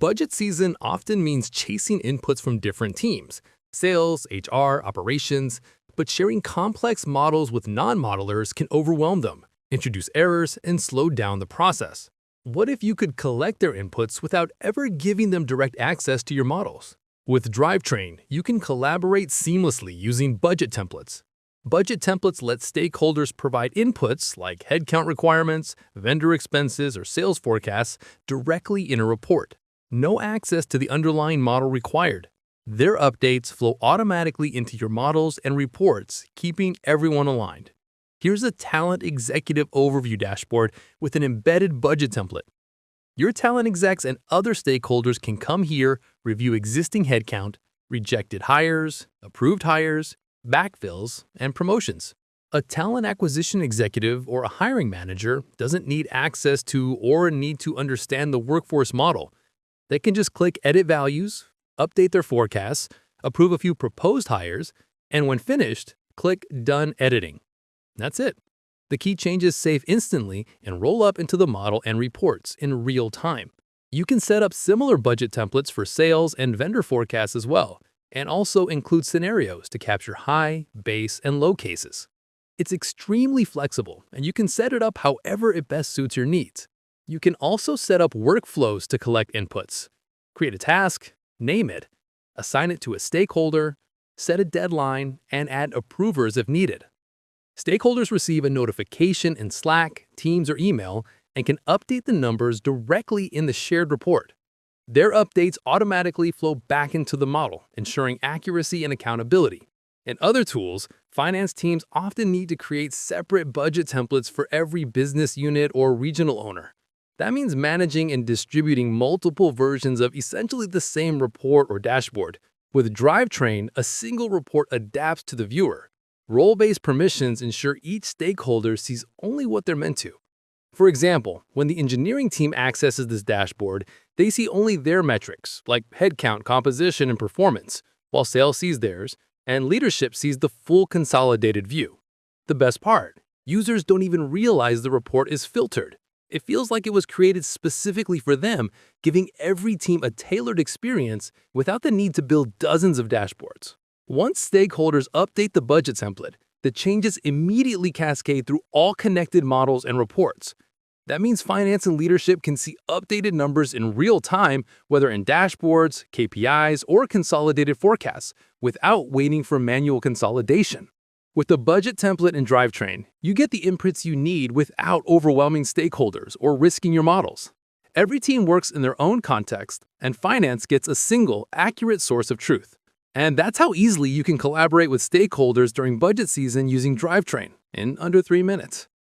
Budget season often means chasing inputs from different teams, sales, HR, operations, but sharing complex models with non-modelers can overwhelm them, introduce errors, and slow down the process. What if you could collect their inputs without ever giving them direct access to your models? With Drivetrain, you can collaborate seamlessly using budget templates. Budget templates let stakeholders provide inputs like headcount requirements, vendor expenses, or sales forecasts directly in a report. No access to the underlying model required. Their updates flow automatically into your models and reports, keeping everyone aligned. Here's a talent executive overview dashboard with an embedded budget template. Your talent execs and other stakeholders can come here, review existing headcount, rejected hires, approved hires, backfills, and promotions. A talent acquisition executive or a hiring manager doesn't need access to or need to understand the workforce model. They can just click Edit Values, update their forecasts, approve a few proposed hires, and when finished, click Done Editing. That's it. The key changes save instantly and roll up into the model and reports in real time. You can set up similar budget templates for sales and vendor forecasts as well, and also include scenarios to capture high, base, and low cases. It's extremely flexible, and you can set it up however it best suits your needs. You can also set up workflows to collect inputs. Create a task, name it, assign it to a stakeholder, set a deadline, and add approvers if needed. Stakeholders receive a notification in Slack, Teams, or email and can update the numbers directly in the shared report. Their updates automatically flow back into the model, ensuring accuracy and accountability. In other tools, finance teams often need to create separate budget templates for every business unit or regional owner. That means managing and distributing multiple versions of essentially the same report or dashboard. With Drivetrain, a single report adapts to the viewer. Role-based permissions ensure each stakeholder sees only what they're meant to. For example, when the engineering team accesses this dashboard, they see only their metrics, like headcount, composition, and performance, while sales sees theirs, and leadership sees the full consolidated view. The best part, users don't even realize the report is filtered. It feels like it was created specifically for them, giving every team a tailored experience without the need to build dozens of dashboards. Once stakeholders update the budget template, the changes immediately cascade through all connected models and reports. That means finance and leadership can see updated numbers in real time, whether in dashboards, KPIs, or consolidated forecasts, without waiting for manual consolidation. With the budget template and Drivetrain, you get the inputs you need without overwhelming stakeholders or risking your models. Every team works in their own context, and finance gets a single, accurate source of truth. And that's how easily you can collaborate with stakeholders during budget season using Drivetrain in under 3 minutes.